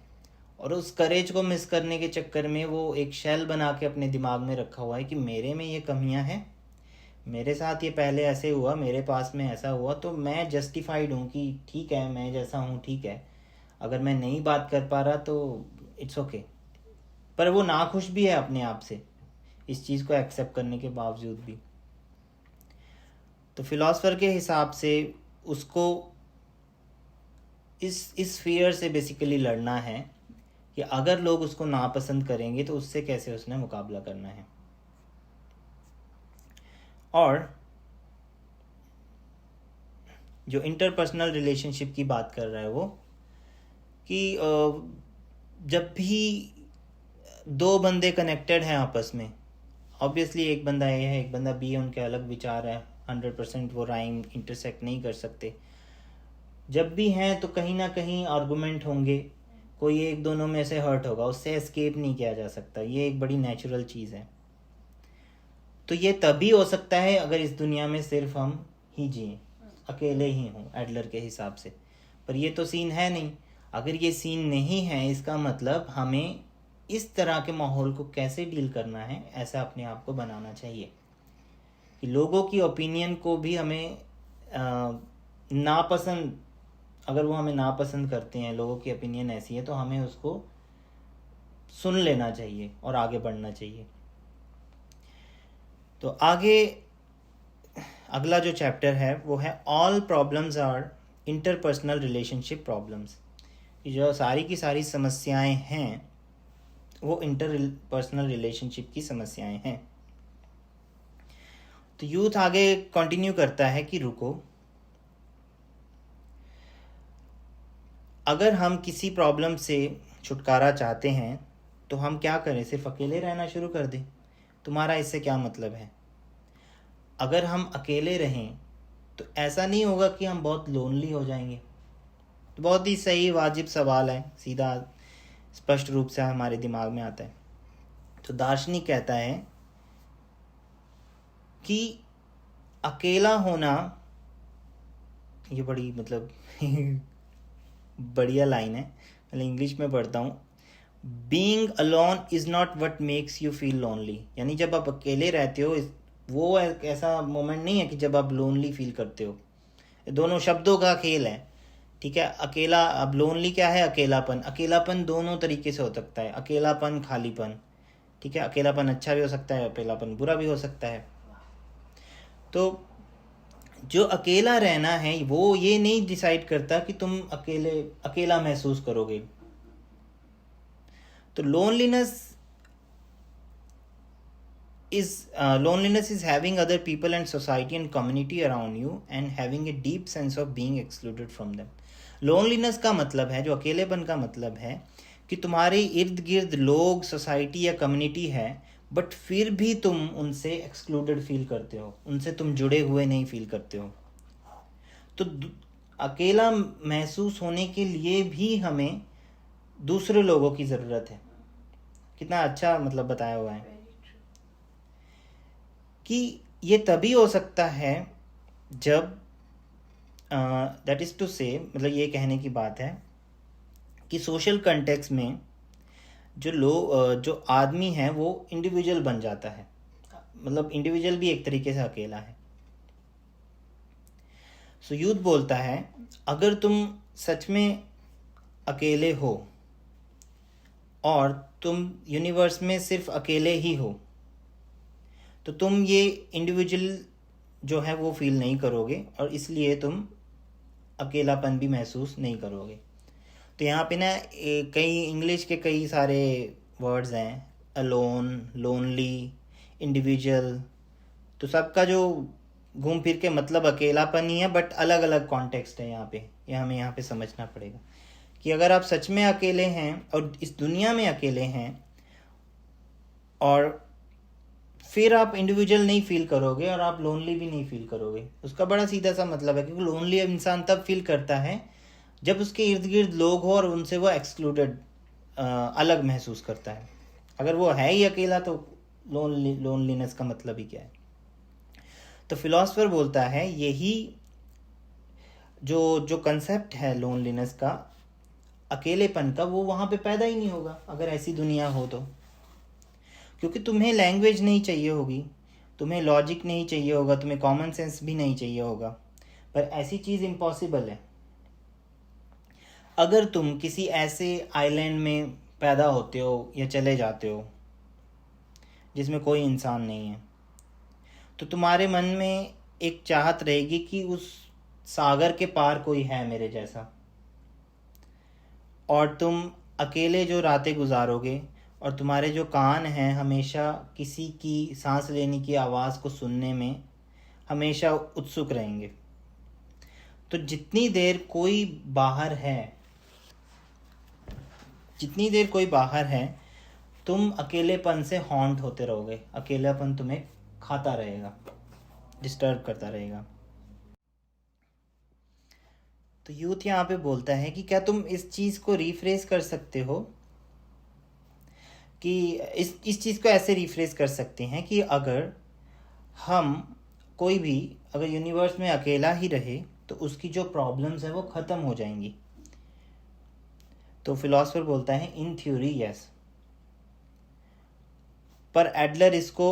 और उस करेज को मिस करने के चक्कर में वो एक शेल बना के अपने दिमाग में रखा हुआ है कि मेरे में ये कमियां हैं, मेरे साथ ये पहले ऐसे हुआ, मेरे पास में ऐसा हुआ, तो मैं जस्टिफाइड हूँ कि ठीक है मैं जैसा हूँ ठीक है, अगर मैं नहीं बात कर पा रहा तो इट्स ओके। पर वो नाखुश भी है अपने आप से इस चीज़ को एक्सेप्ट करने के बावजूद भी। तो फिलॉसफर के हिसाब से उसको इस फियर से बेसिकली लड़ना है कि अगर लोग उसको नापसंद करेंगे तो उससे कैसे उसने मुकाबला करना है। और जो इंटरपर्सनल रिलेशनशिप की बात कर रहा है वो, कि जब भी दो बंदे कनेक्टेड हैं आपस में, ऑब्वियसली एक बंदा ए है एक बंदा बी है, उनके अलग विचार है, 100% वो राइम इंटरसेक्ट नहीं कर सकते, जब भी हैं तो कहीं ना कहीं आर्गूमेंट होंगे, कोई एक दोनों में से हर्ट होगा, उससे एस्केप नहीं किया जा सकता, ये एक बड़ी नेचुरल चीज़ है। तो ये तभी हो सकता है अगर इस दुनिया में सिर्फ हम ही जिए, अकेले ही हों एडलर के हिसाब से, पर ये तो सीन है नहीं। अगर ये सीन नहीं है इसका मतलब हमें इस तरह के माहौल को कैसे डील करना है ऐसा अपने आप को बनाना चाहिए कि लोगों की ओपिनियन को भी हमें नापसंद, अगर वो हमें नापसंद करते हैं, लोगों की ओपिनियन ऐसी है, तो हमें उसको सुन लेना चाहिए और आगे बढ़ना चाहिए। तो आगे अगला जो चैप्टर है वो है all problems are interpersonal relationship problems. जो सारी की सारी समस्याएं हैं वो इंटरपर्सनल रिलेशनशिप की समस्याएं हैं। तो यूथ आगे कंटिन्यू करता है कि रुको, अगर हम किसी प्रॉब्लम से छुटकारा चाहते हैं तो हम क्या करें, सिर्फ अकेले रहना शुरू कर दें? तुम्हारा इससे क्या मतलब है? अगर हम अकेले रहें तो ऐसा नहीं होगा कि हम बहुत लोनली हो जाएंगे? तो बहुत ही सही वाजिब सवाल है, सीधा स्पष्ट रूप से हमारे दिमाग में आता है। तो दार्शनिक कहता है कि अकेला होना, ये बड़ी मतलब बढ़िया लाइन है, मैं इंग्लिश में पढ़ता हूँ, being alone is not what makes you feel lonely. यानी जब आप अकेले रहते हो वो एक ऐसा मोमेंट नहीं है कि जब आप लोनली फील करते हो, दोनों शब्दों का खेल है, ठीक है। अकेला, अब लोनली क्या है? अकेलापन। अकेलापन दोनों तरीके से हो सकता है, अकेलापन खालीपन, ठीक है। अकेलापन अच्छा भी हो सकता है, अकेलापन बुरा भी हो सकता है। तो जो अकेला रहना है वो ये नहीं डिसाइड करता कि तुम अकेला महसूस करोगे। तो loneliness is having other people and society and community around you and having a deep sense of being excluded from them. Loneliness का मतलब है, जो अकेलेपन का मतलब है, कि तुम्हारे इर्द गिर्द लोग, सोसाइटी या कम्युनिटी है, बट फिर भी तुम उनसे एक्सक्लूडेड फील करते हो, उनसे तुम जुड़े हुए नहीं फील करते हो। तो अकेला महसूस होने के लिए भी हमें दूसरे लोगों की ज़रूरत है। कितना अच्छा मतलब बताया हुआ है कि ये तभी हो सकता है जब दैट इज़ टू से, मतलब ये कहने की बात है कि सोशल कंटेक्स्ट में जो आदमी है वो इंडिविजुअल बन जाता है। मतलब इंडिविजुअल भी एक तरीके से अकेला है। सो यूथ बोलता है, अगर तुम सच में अकेले हो और तुम यूनिवर्स में सिर्फ अकेले ही हो, तो तुम ये इंडिविजुअल जो है वो फील नहीं करोगे और इसलिए तुम अकेलापन भी महसूस नहीं करोगे। तो यहाँ पे ना कई इंग्लिश के कई सारे वर्ड्स हैं, अलोन, लोनली, इंडिविजुअल। तो सबका जो घूम फिर के मतलब अकेलापन ही है, बट अलग अलग कॉन्टेक्स्ट है यहाँ पे। ये हमें यहाँ पे समझना पड़ेगा कि अगर आप सच में अकेले हैं और इस दुनिया में अकेले हैं और फिर आप इंडिविजुअल नहीं फील करोगे और आप लोनली भी नहीं फील करोगे। उसका बड़ा सीधा सा मतलब है, क्योंकि लोनली इंसान तब फील करता है जब उसके इर्द गिर्द लोग हो और उनसे वो एक्सक्लूडेड, अलग महसूस करता है। अगर वो है ही अकेला तो लोनलीनेस का मतलब ही क्या है। तो फिलोसफर बोलता है यही जो कंसेप्ट है लोनलीनेस का, अकेलेपन का, वो वहाँ पे पैदा ही नहीं होगा अगर ऐसी दुनिया हो तो। क्योंकि तुम्हें लैंग्वेज नहीं चाहिए होगी, तुम्हें लॉजिक नहीं चाहिए होगा, तुम्हें कॉमन सेंस भी नहीं चाहिए होगा, पर ऐसी चीज़ इम्पॉसिबल है। अगर तुम किसी ऐसे आइलैंड में पैदा होते हो या चले जाते हो जिसमें कोई इंसान नहीं है, तो तुम्हारे मन में एक चाहत रहेगी कि उस सागर के पार कोई है मेरे जैसा। और तुम अकेले जो रातें गुजारोगे और तुम्हारे जो कान हैं हमेशा किसी की सांस लेने की आवाज़ को सुनने में हमेशा उत्सुक रहेंगे। तो जितनी देर कोई बाहर है तुम अकेलेपन से हॉन्ट होते रहोगे, अकेलापन तुम्हें खाता रहेगा, डिस्टर्ब करता रहेगा। तो यूथ यहाँ पे बोलता है कि क्या तुम इस चीज़ को रिफ्रेश कर सकते हो, कि इस चीज़ को ऐसे रिफ्रेश कर सकते हैं कि अगर हम कोई भी अगर यूनिवर्स में अकेला ही रहे तो उसकी जो प्रॉब्लम्स है वो ख़त्म हो जाएंगी। तो फिलोसफर बोलता है इन थ्योरी यस, पर एडलर इसको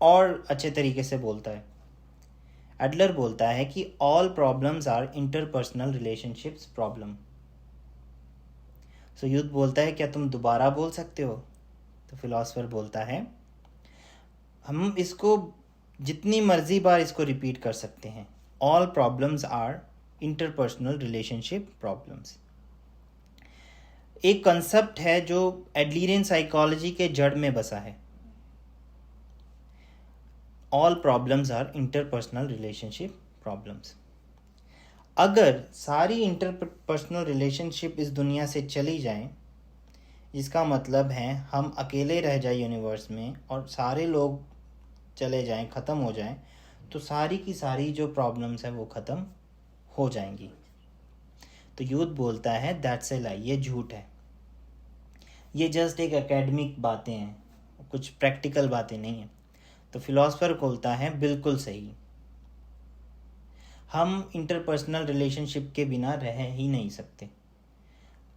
और अच्छे तरीके से बोलता है। एडलर बोलता है कि all problems are interpersonal relationships problem. So youth बोलता है क्या तुम दोबारा बोल सकते हो? तो फिलोसफर बोलता है हम इसको जितनी मर्जी बार इसको रिपीट कर सकते हैं, all problems are interpersonal relationship problems. एक कंसेप्ट है जो एडलरियन साइकोलॉजी के जड़ में बसा है, all problems are interpersonal relationship problems. अगर सारी इंटरपर्सनल रिलेशनशिप इस दुनिया से चली जाएं, जिसका मतलब है हम अकेले रह जाए यूनिवर्स में और सारे लोग चले जाएं, ख़त्म हो जाएं, तो सारी की सारी जो प्रॉब्लम्स हैं वो ख़त्म हो जाएंगी। तो यूथ बोलता है दैट्स ए लाई, ये झूठ है, ये जस्ट एक एकेडमिक बातें हैं, कुछ प्रैक्टिकल बातें नहीं हैं। तो फिलोसफर बोलता है बिल्कुल सही, हम इंटरपर्सनल रिलेशनशिप के बिना रह ही नहीं सकते।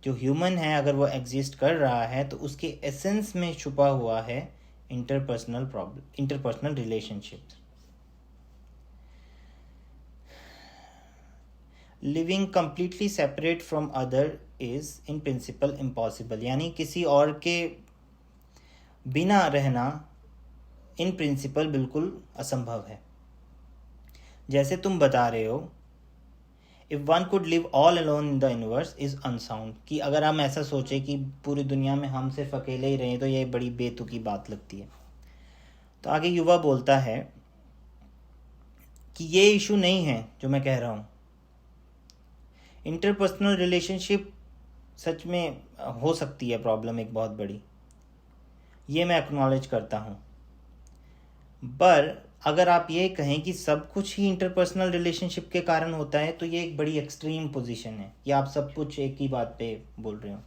जो ह्यूमन है अगर वो एग्जिस्ट कर रहा है तो उसके एसेंस में छुपा हुआ है interpersonal relationship. Living completely separate from other is in principle impossible, यानी किसी और के बिना रहना इन प्रिंसिपल बिल्कुल असंभव है। जैसे तुम बता रहे हो if one could live all alone in the universe is unsound, कि अगर हम ऐसा सोचें कि पूरी दुनिया में हम सिर्फ अकेले ही रहें तो ये बड़ी बेतुकी बात लगती है। तो आगे युवा बोलता है कि ये इशू नहीं है जो मैं कह रहा हूँ, इंटरपर्सनल रिलेशनशिप सच में हो सकती है प्रॉब्लम एक बहुत बड़ी, ये मैं एक्नॉलेज करता हूँ। पर अगर आप ये कहें कि सब कुछ ही इंटरपर्सनल रिलेशनशिप के कारण होता है तो ये एक बड़ी एक्सट्रीम पोजीशन है, या आप सब कुछ एक ही बात पे बोल रहे हो।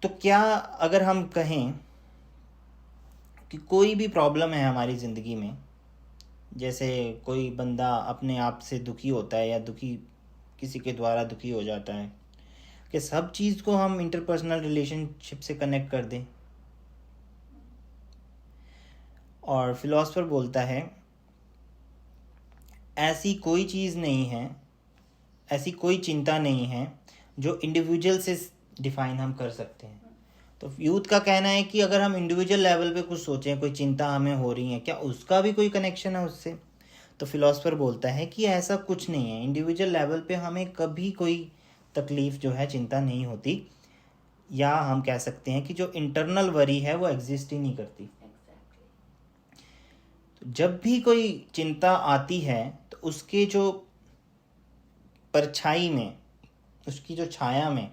तो क्या अगर हम कहें कि कोई भी प्रॉब्लम है हमारी ज़िंदगी में, जैसे कोई बंदा अपने आप से दुखी होता है या दुखी किसी के द्वारा दुखी हो जाता है, कि सब चीज़ को हम इंटरपर्सनल रिलेशनशिप से कनेक्ट कर दें? और फिलोसफर बोलता है ऐसी कोई चीज़ नहीं है, ऐसी कोई चिंता नहीं है जो इंडिविजुअल से डिफाइन हम कर सकते हैं। तो यूथ का कहना है कि अगर हम इंडिविजुअल लेवल पे कुछ सोचें, कोई चिंता हमें हो रही है, क्या उसका भी कोई कनेक्शन है उससे? तो फिलोसफर बोलता है कि ऐसा कुछ नहीं है, इंडिविजुअल लेवल पे हमें कभी कोई तकलीफ़ जो है, चिंता नहीं होती, या हम कह सकते हैं कि जो इंटरनल वरी है वो एग्जिस्ट ही नहीं करती। तो जब भी कोई चिंता आती है तो उसके जो परछाई में, उसकी जो छाया में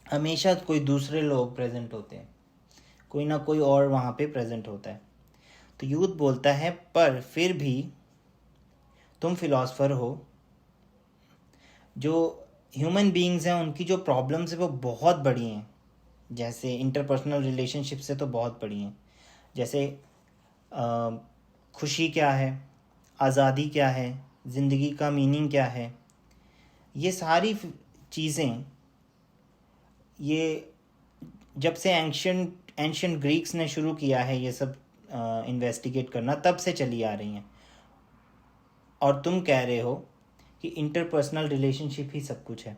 हमेशा कोई दूसरे लोग प्रेजेंट होते हैं, कोई ना कोई और वहाँ पे प्रेजेंट होता है। तो यूथ बोलता है पर फिर भी तुम फिलोसफर हो, जो ह्यूमन बीइंग्स हैं उनकी जो प्रॉब्लम्स है वो बहुत बड़ी हैं, जैसे इंटरपर्सनल रिलेशनशिप से तो बहुत बड़ी हैं, जैसे खुशी क्या है, आज़ादी क्या है, ज़िंदगी का मीनिंग क्या है, ये सारी चीज़ें, ये जब से एंशियंट ग्रीक्स ने शुरू किया है ये सब इन्वेस्टिगेट करना, तब से चली आ रही हैं। और तुम कह रहे हो कि इंटरपर्सनल रिलेशनशिप ही सब कुछ है।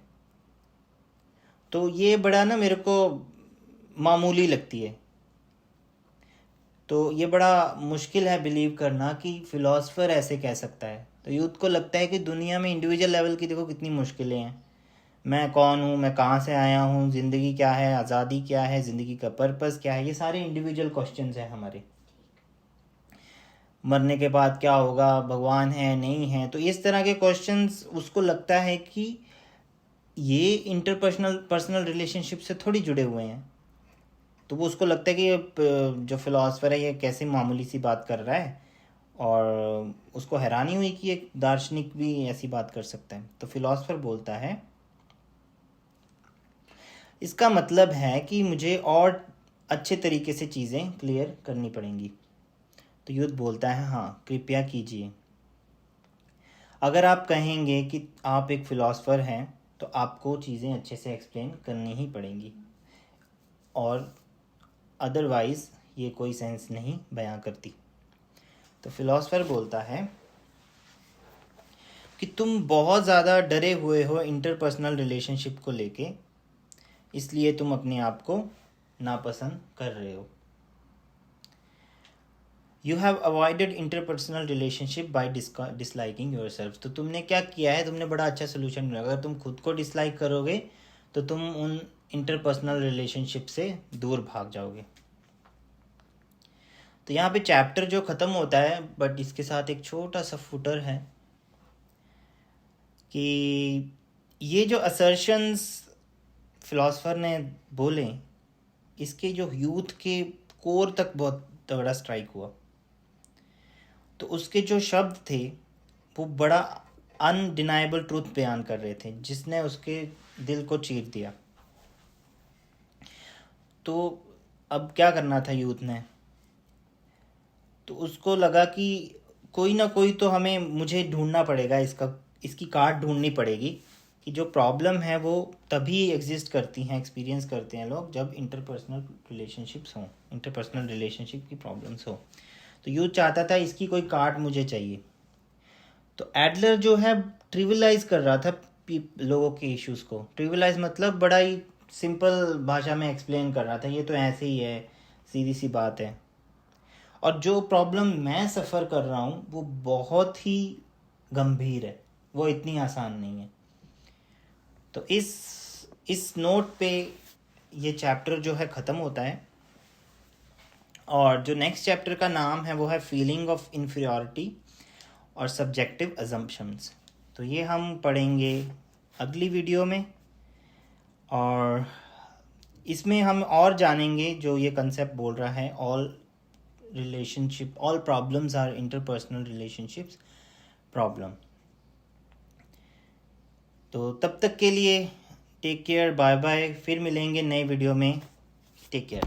तो ये बड़ा ना मेरे को मामूली लगती है। तो ये बड़ा मुश्किल है बिलीव करना कि फ़िलासफ़र ऐसे कह सकता है। तो यूथ को लगता है कि दुनिया में इंडिविजुअल लेवल की देखो कितनी मुश्किलें हैं, मैं कौन हूँ, मैं कहाँ से आया हूँ, ज़िंदगी क्या है, आज़ादी क्या है, ज़िंदगी का पर्पस क्या है, ये सारे इंडिविजुअल क्वेश्चंस हैं हमारे। मरने के बाद क्या होगा, भगवान है नहीं है, तो इस तरह के क्वेश्चंस उसको लगता है कि ये पर्सनल रिलेशनशिप से थोड़ी जुड़े हुए हैं। तो वो उसको लगता है कि ये जो फिलोसफर है ये कैसे मामूली सी बात कर रहा है, और उसको हैरानी हुई कि एक दार्शनिक भी ऐसी बात कर सकता है। तो फिलोसफर बोलता है इसका मतलब है कि मुझे और अच्छे तरीके से चीज़ें क्लियर करनी पड़ेंगी। तो यूथ बोलता है हाँ कृपया कीजिए। अगर आप कहेंगे कि आप एक फ़िलासफ़र हैं तो आपको चीज़ें अच्छे से एक्सप्लेन करनी ही पड़ेंगी, और अदरवाइज़ ये कोई सेंस नहीं बयां करती। तो फिलोसफर बोलता है कि तुम बहुत ज़्यादा डरे हुए हो इंटरपर्सनल रिलेशनशिप को लेके, इसलिए तुम अपने आप को नापसंद कर रहे हो। You have avoided interpersonal relationship by disliking your self. तो तुमने क्या किया है, तुमने बड़ा अच्छा सोल्यूशन ढूंढा। अगर तुम खुद को डिसलाइक करोगे तो तुम उन इंटरपर्सनल रिलेशनशिप से दूर भाग जाओगे। तो यहाँ पे चैप्टर जो ख़त्म होता है, बट इसके साथ एक छोटा सा फुटर है कि ये जो असर्शंस फिलोसफर ने बोले, इसके जो यूथ के कोर तक बहुत तगड़ा स्ट्राइक हुआ। तो उसके जो शब्द थे वो बड़ा अनडिनाइबल ट्रूथ बयान कर रहे थे, जिसने उसके दिल को चीर दिया। तो अब क्या करना था यूथ ने? तो उसको लगा कि कोई ना कोई तो मुझे ढूंढना पड़ेगा, इसकी काट ढूंढनी पड़ेगी कि जो प्रॉब्लम है वो तभी एग्जिस्ट करती हैं, एक्सपीरियंस करते हैं लोग, जब इंटरपर्सनल रिलेशनशिप की प्रॉब्लम्स हो। तो यूथ चाहता था इसकी कोई काट मुझे चाहिए। तो एडलर जो है ट्रिविलाइज कर रहा था लोगों के इश्यूज़ को। ट्रिविलाइज मतलब बड़ा ही सिंपल भाषा में एक्सप्लेन कर रहा था, ये तो ऐसे ही है, सीधी सी बात है, और जो प्रॉब्लम मैं सफ़र कर रहा हूँ वो बहुत ही गंभीर है, वो इतनी आसान नहीं है। तो इस नोट पे ये चैप्टर जो है ख़त्म होता है, और जो नेक्स्ट चैप्टर का नाम है वो है फीलिंग ऑफ इन्फीरियॉरिटी और सब्जेक्टिव अजम्पशंस। तो ये हम पढ़ेंगे अगली वीडियो में, और इसमें हम और जानेंगे जो ये कंसेप्ट बोल रहा है, all problems are interpersonal relationships problem. तो तब तक के लिए टेक केयर, बाय बाय, फिर मिलेंगे नए वीडियो में। Take care.